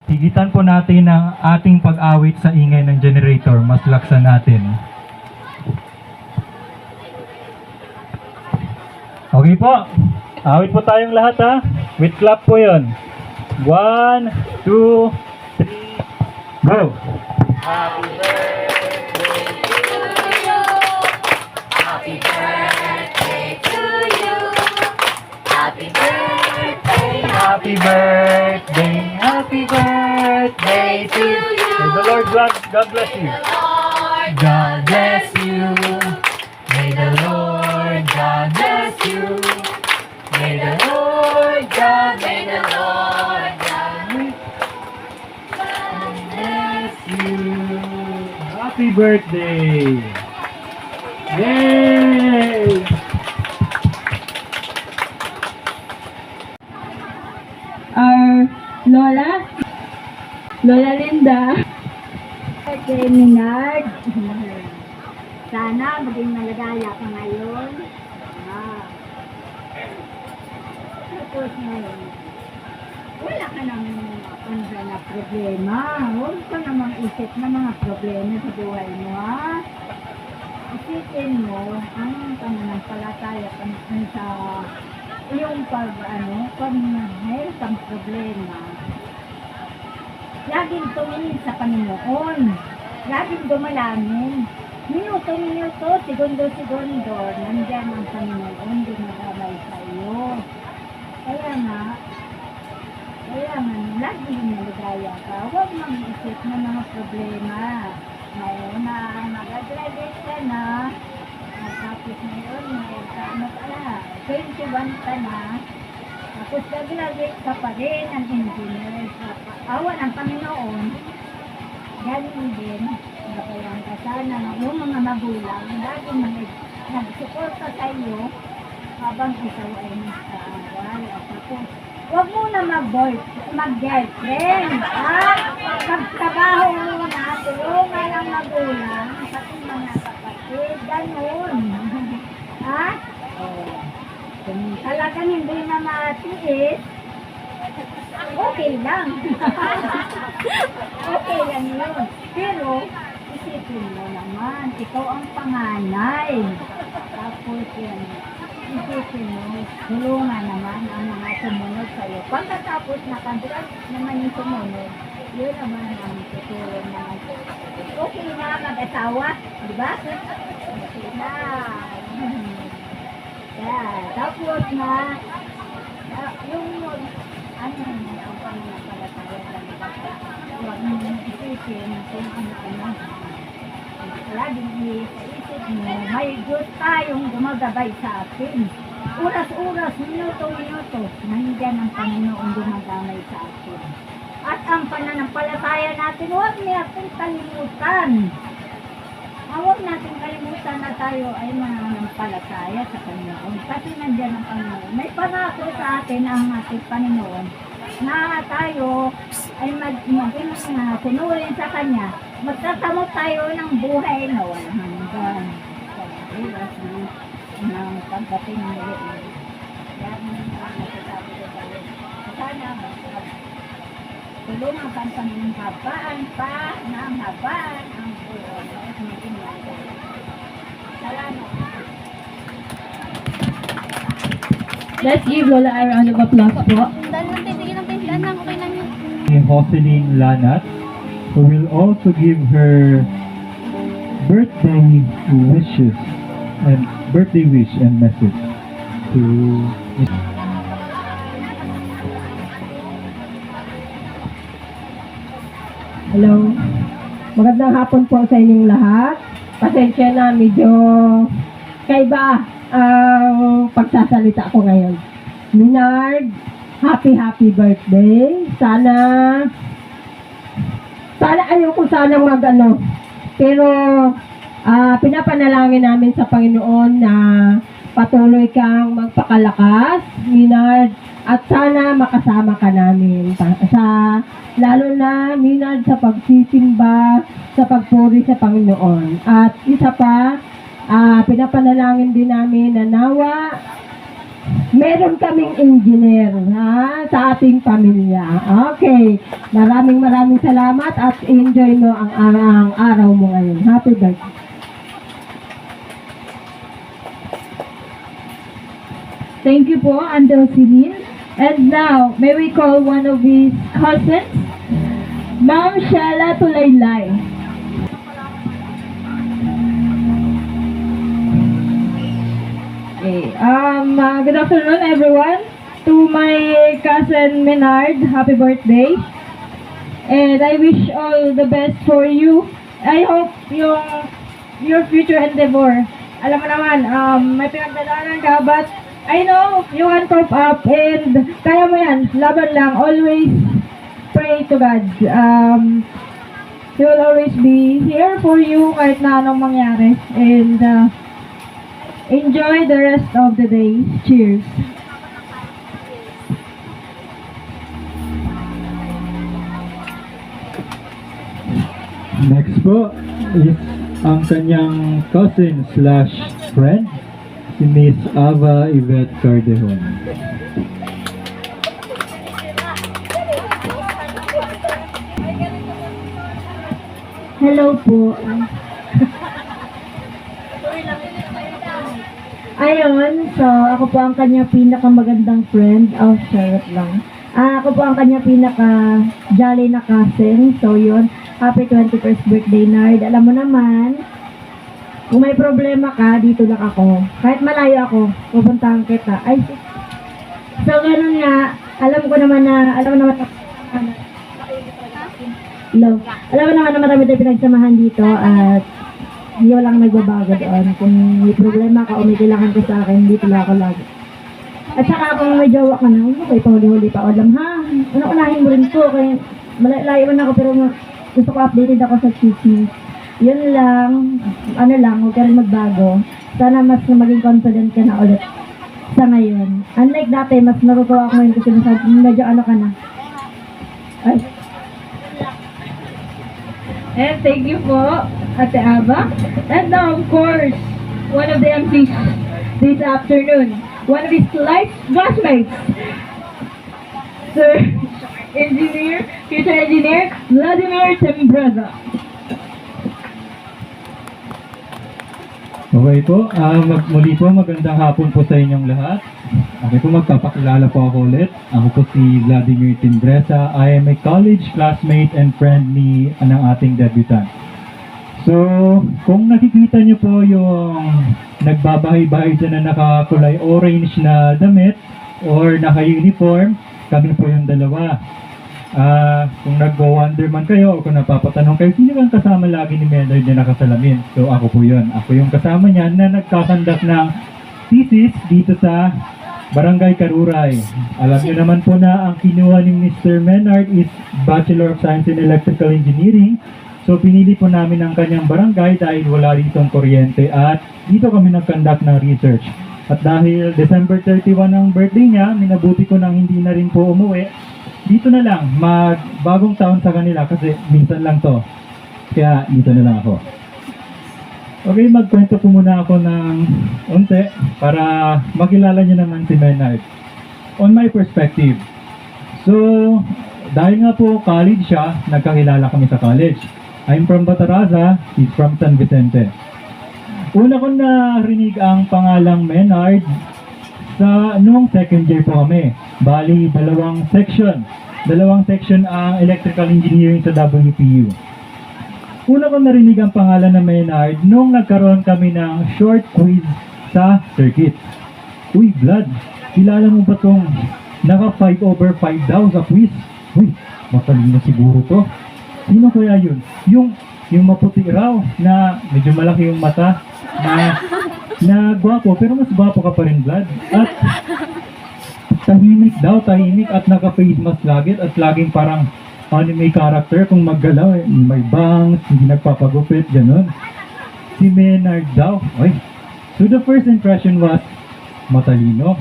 Higitan po natin ang ating pag-awit sa ingay ng generator. Mas laksan natin. Okay po. Awit po tayong lahat ha. With clap po yun. 1, 2, 3, go! Happy birthday to you. Happy birthday to you. Happy birthday. Happy birthday, happy birthday to you. May the Lord God bless you. Lord God bless you. May the Lord God bless you. May the Lord God, may the Lord God Bless you. Happy birthday. Yay! Our Lola Linda. Birthday, Minard. Sana maging malagaya ka ngayon. Tapos ngayon, wala ka namang na problema. Huwag ka namang isip na mga problema sa buhay mo, ha? Isipin mo ang pananampalataya sa iyong pag mayroon kang problema. Laging tumingin sa Panginoon. Laging dumalangin. Minuto, segundo, nandiyan ang Panginoon, dumagabay sa iyo. Kaya nga, laging maligaya ka. Huwag mag-isip ng mga problema. Ngayon na mag-graduate ka na, tapos ngayon, may 21 ka na, tapos graduate ka pa rin ang engineer. Awa ng Panginoon, galing din, nakalang ka sana ng iyong mga magulang, laging nagsuporta sa iyo habang ikaw ay nag-aaral. At tapos, huwag mo na mag-girlfriend, ha? Magtrabaho muna, tulungan ang magulang, pati mga kapatid, ganun. Ha? Kung talagang hindi na matiis, okay lang. Okay lang yun. Pero, isipin mo naman, ikaw ang panganay. Tapos yan, isipin mo, tulungan naman ang mga sumunod sa'yo. Pagkatapos nakadrag naman yung sumunod, yun naman ang tutulong naman. Okay na mag-asawa, di ba? Okay na. Yeah, tapos na, yung ang pananampalataya talaga. Huwag mong isipin kung ano. Laging iisip mo, may Diyos tayong gumagabay sa atin. Oras-oras, minuto-minuto, nandiyan ang Panginoon gumagabay sa atin. At ang pananampalataya natin, huwag natin kalimutan. Huwag natin kalimutan na tayo ay mananampalataya sa Panginoon. Kasi nandiyan ang Panginoon. May pangako sa atin ang ating Panginoon na tayo ay maging sunurin sa Kanya. Magkakamot tayo ng buhay na walang hanggan. Sa oras ng pagdating ng Lord. Yan ang nasasabi ko tayo. Sana tulungan ka sa mga habaan pa ng habaan ang buhay. Salamat. Let's give Lola a round of applause po. Jocelyn Lanat, who will also give her birthday wishes and birthday wish and message to Hello. Magandang hapon po sa inyong lahat. Pasensya na, medyo kaiba ang pagsasalita ko ngayon. Minard, happy birthday. Sana ayoko sanang pero pinapanalangin namin sa Panginoon na patuloy kang magpakalakas, Minard, at sana makasama ka namin lalo na, Minard, sa pagsisimba, sa pagpuri sa Panginoon. At isa pa, pinapanalangin din namin na nawa meron kaming engineer sa ating pamilya. Okay. Maraming salamat at enjoy mo ang araw mo ngayon. Happy birthday. Thank you po, Andel Celine. And now, may we call one of his cousins, Ma'am Shela Tulaylay. Okay. Good afternoon, everyone. To my cousin Menard, happy birthday. And I wish all the best for you. I hope your future endeavor. Alam mo naman, may pinagdadaanan ka, but I know you can cope up and kaya mo yan. Laban lang. Always pray to God. He will always be here for you kahit na anong mangyari. And enjoy the rest of the day. Cheers. Next po is ang kanyang cousin slash friend, si Miss Ava Yvette Cardejon. Hello po. Ayun, so ako po ang kanya pinakamagandang friend. Oh, charot lang. Ako po ang kanya pinaka-jolly na cousin. So yun, happy 21st birthday, Nard. Alam mo naman, kung may problema ka, dito lang ako. Kahit malayo ako, pupuntahan kita. Ay, so ganun nga, alam mo naman na marami tayong pinagsamahan dito at hindi lang nagbabago doon. Kung may problema ka o may kailangan ka sa akin, dito lang ako lagi. At saka kung may jowa ka na, okay, pahuli-huli pa ako lang, ha? Unahin mo rin po, kaya malayo man ako, pero gusto ko updated ako sa chismis. Yun lang, huwag ka rin magbago. Sana mas maging confident ka na ulit sa ngayon. Unlike dati, mas natutuwa ako ngayon kasi medyo ka na. Ay. And thank you po, Ate Ava. And now, of course, one of the MCs this afternoon, one of his classmates, Sir Future Engineer, Vladimir Tembreza. Okay po, muli po magandang hapon po sa inyong lahat. Okay po, magpapakilala po ako ulit. Ako po si Vladimir Tembreza. I am a college classmate and friend ng ating debutant. So, kung nakikita niyo po yung nagbabahay-bahay dyan na nakakulay orange na damit or naka-uniform, kami po yung dalawa. Kung nag-wonder man kayo o kung napapatanong kayo, sino ang kasama lagi ni Menard na nakasalamin? So ako po yun. Ako yung kasama niya na nagkakandak ng thesis dito sa Barangay Karuray. Alam niyo naman po na ang kinuha ni Mr. Menard is Bachelor of Science in Electrical Engineering. So pinili po namin ang kanyang barangay dahil wala ditong kuryente at dito kami nagkandak ng research. At dahil December 31 ang birthday niya, minabuti ko nang hindi na rin po umuwi. Dito na lang, magbagong taon sa kanila kasi minsan lang to. Kaya dito na lang ako. Okay, magkwento po muna ako ng unti para makilala niyo naman si Menard. On my perspective. So, dahil nga po college siya, nagkakilala kami sa college. I'm from Bataraza, he's from San Vicente. Una ko narinig ang pangalang Menard noong second year po kami. Bali, dalawang section ang electrical engineering sa WPU. Una ko narinig ang pangalan ng Menard nung nagkaroon kami ng short quiz sa circuit. Uy, Vlad, kilala mo ba tong naka 5/5 daw sa quiz? Uy, matalino siguro to. Sino kaya yun? Yung maputi raw na medyo malaki yung mata na gwapo, pero mas gwapo ka pa rin, Vlad. At tahimik at naka-face mask lagi at laging parang anime character kung maggalaw, may bangs, hindi nagpapagupit, ganun. Si Menard daw. Ay. So the first impression was matalino.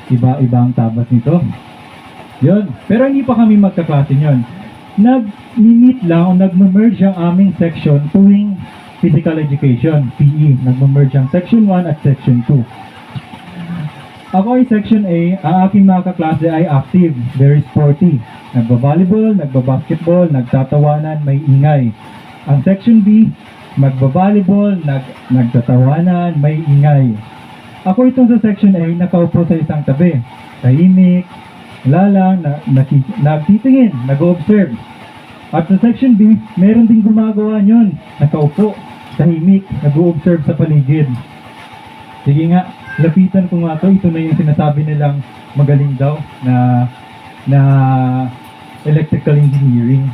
Iba-iba ang tabas nito. Yun. Pero hindi pa kami magkaklase yun. Nag-meet lang o nag-merge ang aming section tuwing physical education, PE. Nag-merge ang section 1 at section 2. Ako ay Section A, ang aking mga kaklase ay active, very sporty. Nagbavolleyball, nagbabasketball, nagtatawanan, may ingay. Ang Section B, magbavolleyball, nagtatawanan, may ingay. Ako itong sa Section A, nakaupo sa isang tabi. Tahimik, wala lang, nagtitingin, nag-observe. At sa Section B, meron din gumagawa yun. Nakaupo, tahimik, nag-observe sa paligid. Sige nga, lapitan ko nga to. Ito na yung sinasabi nilang magaling daw na electrical engineering.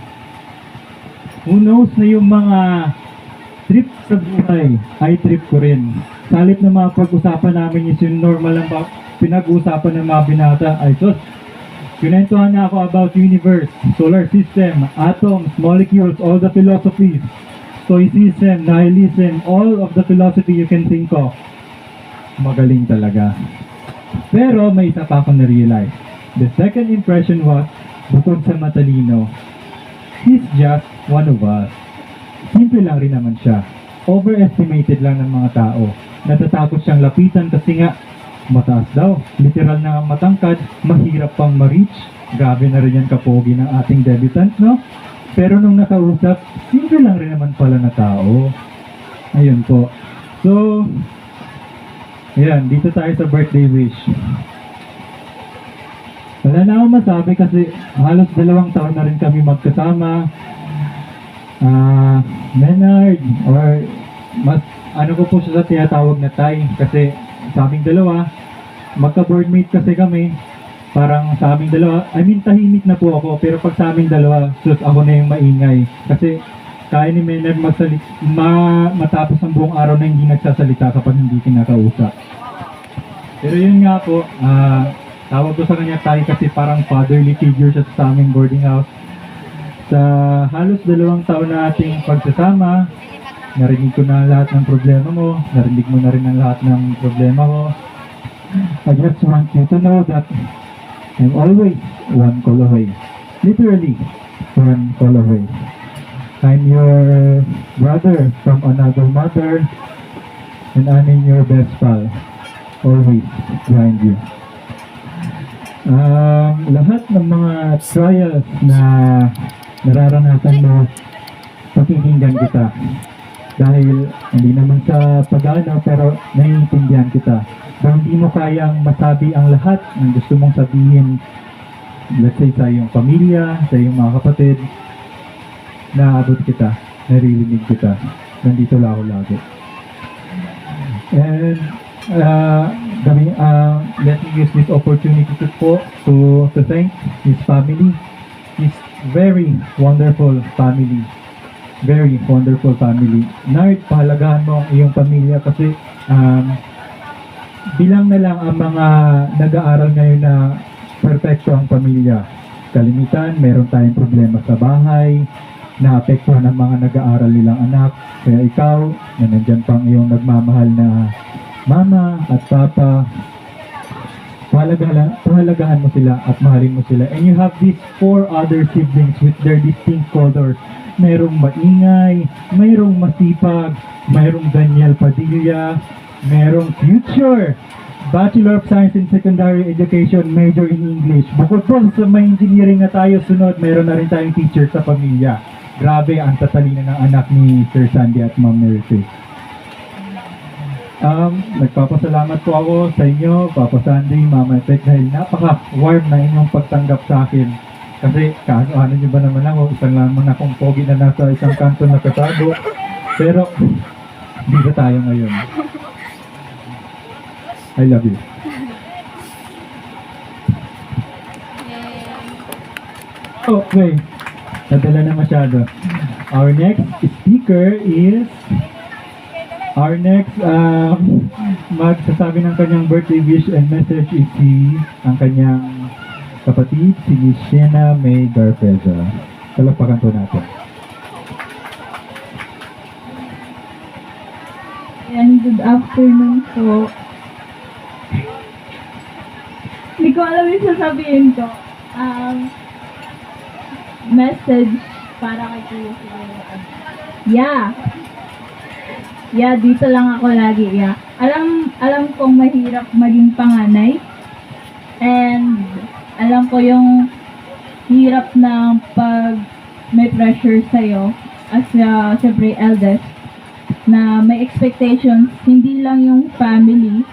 Who knows na yung mga trip sa buhay ay trip ko rin. Sa halip na mga pag-usapan namin yung normal lang pinag-uusapan ng mga binata ay sus. Kinentuhan na ako about universe, solar system, atoms, molecules, all the philosophies, stoicism, nihilism, all of the philosophy you can think of. Magaling talaga. Pero may isa pa akong na-realize. The second impression was, bukod sa matalino, he's just one of us. Simple lang rin naman siya. Overestimated lang ng mga tao. Natatakot siyang lapitan kasi nga, mataas daw. Literal na matangkad, mahirap pang ma-reach. Grabe na rin yan kapogi ng ating debutant, no? Pero nung nakausap, simple lang rin naman pala na tao. Ayun po. So, ayan, dito tayo sa birthday wish. Wala na akong masabi kasi halos 2 taon na rin kami magkasama. Menard, or mas, ano ko po siya sa tinatawag na Tay, kasi sa aming dalawa, magka-boardmate kasi kami, parang sa aming dalawa, I mean tahimik na po ako, pero pag sa aming dalawa, sus ako na yung maingay. Kasi kaya ni Menard matapos ang buong araw na hindi nagsasalita kapag hindi kinakausap. Pero yun nga po, tawag ko sa kanya Tay kasi parang fatherly figure siya sa aming boarding house. Sa halos 2 taon na ating pagsasama, narinig ko na lahat ng problema mo, narinig mo na rin ang lahat ng problema ko. I just want you to know that I'm always one call away. Literally, one call away. I'm your brother from another mother, and I'm your best pal. Always behind you. Lahat ng mga trials na nararanasan mo, pakikinggan kita. Dahil hindi naman sa pag-ano, pero naiintindihan kita. Kung hindi mo kayang masabi ang lahat ng gusto mong sabihin, let's say sa iyong pamilya, sa iyong mga kapatid, naabot kita, naririnig kita. Nandito lang ako lagi. And let me use this opportunity to thank his family, his very wonderful family. Very wonderful family. Nard, pahalagahan mo ang iyong pamilya kasi bilang na lang ang mga nag-aaral ngayon na perfecto ang pamilya. Kalimitan, meron tayong problema sa bahay, naapektuhan ang mga nag-aaral nilang anak. Kaya ikaw, na nandyan pang iyong nagmamahal na mama at papa, pahalagahan mo sila at mahalin mo sila. And you have these 4 other siblings with their distinct colors. Mayroong maingay, mayroong masipag, mayroong Daniel Padilla, mayroong future Bachelor of Science in Secondary Education, major in English. Bukod doon sa may engineering na tayo, sunod, mayroon na rin tayong teacher sa pamilya. Grabe ang tatalino ng anak ni Sir Sandy at Ma'am Mercy. Nagpapasalamat po ako sa inyo, Papa Sandy, Mama Epek, dahil napaka-warm na inyong pagtanggap sa akin. Kasi kaano nyo ba naman ako, isang lamang akong pogi na nasa isang kanto na kasado. Pero, dito tayo ngayon. I love you. Okay. Nadala na masyado. Our next speaker is magsasabi ng kanyang birthday wish and message is ang kanyang kapatid, si Miss Shena May Garpeza. Palakpakan po natin. And good afternoon po. Hindi ko alam yung sasabihin ko. Message para kay Kuya siguro. Yeah. Yeah, dito lang ako lagi. Yeah. Alam kong mahirap maging panganay. And alam ko yung hirap ng pag may pressure sa'yo as siyempre eldest na may expectations, hindi lang yung family,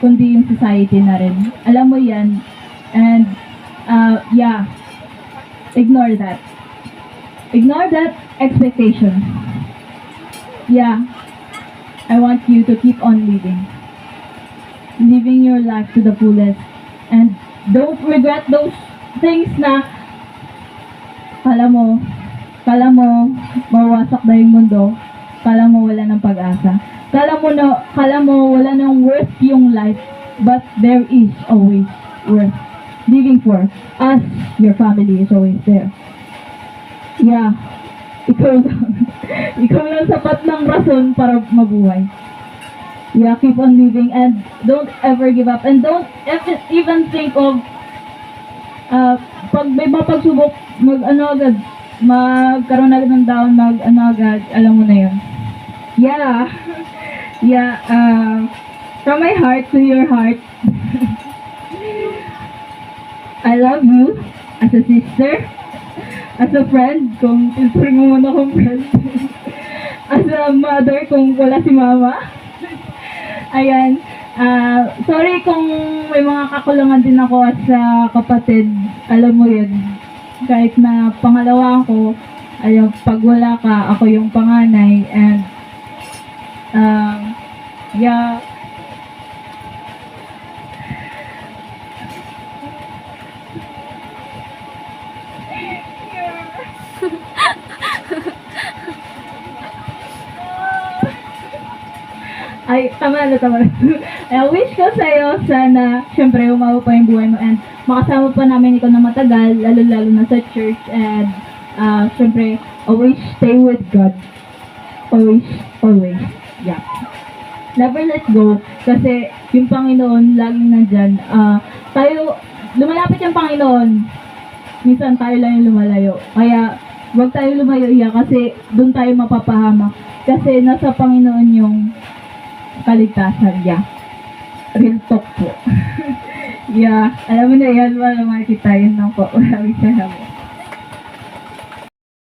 kundi yung society na rin. Alam mo yan. And yeah, ignore that. Ignore that expectation. Yeah, I want you to keep on living your life to the fullest, and don't regret those things na kala mo mawasak na yung mundo, kala mo wala ng pag-asa, kala mo wala ng worth yung life, but there is always worth living for, as your family is always there. Yeah, ikaw lang sapat ng rason para mabuhay. Yeah, keep on living and don't ever give up, and don't even think of pag may mga pagsubok, magkaroon agad ng down, agad, alam mo na yun. Yeah, yeah, from my heart to your heart, I love you as a sister, as a friend, kung tuturing mo muna akong friend, as a mother, kung wala si mama. Ayan, sorry kung may mga kakulangan din ako as kapatid, alam mo yun, kahit na pangalawa ako, ayun, pag wala ka, ako yung panganay, and yeah, ay, tama na. I wish ko sa'yo, sana, syempre, umawa pa yung buhay mo and makasama pa namin ikaw na matagal, lalo-lalo na sa church, and syempre, always stay with God. Always. Yeah. Never let go, kasi yung Panginoon laging nandyan. Lumalapit yung Panginoon, minsan tayo lang yung lumalayo. Kaya, huwag tayo lumayo kasi doon tayo mapapahamak. Kasi nasa Panginoon yung kaligtasan. Yeah. Real talk po. Yeah. Alam mo na yan, wala makikita yun lang po. Maraming salamat.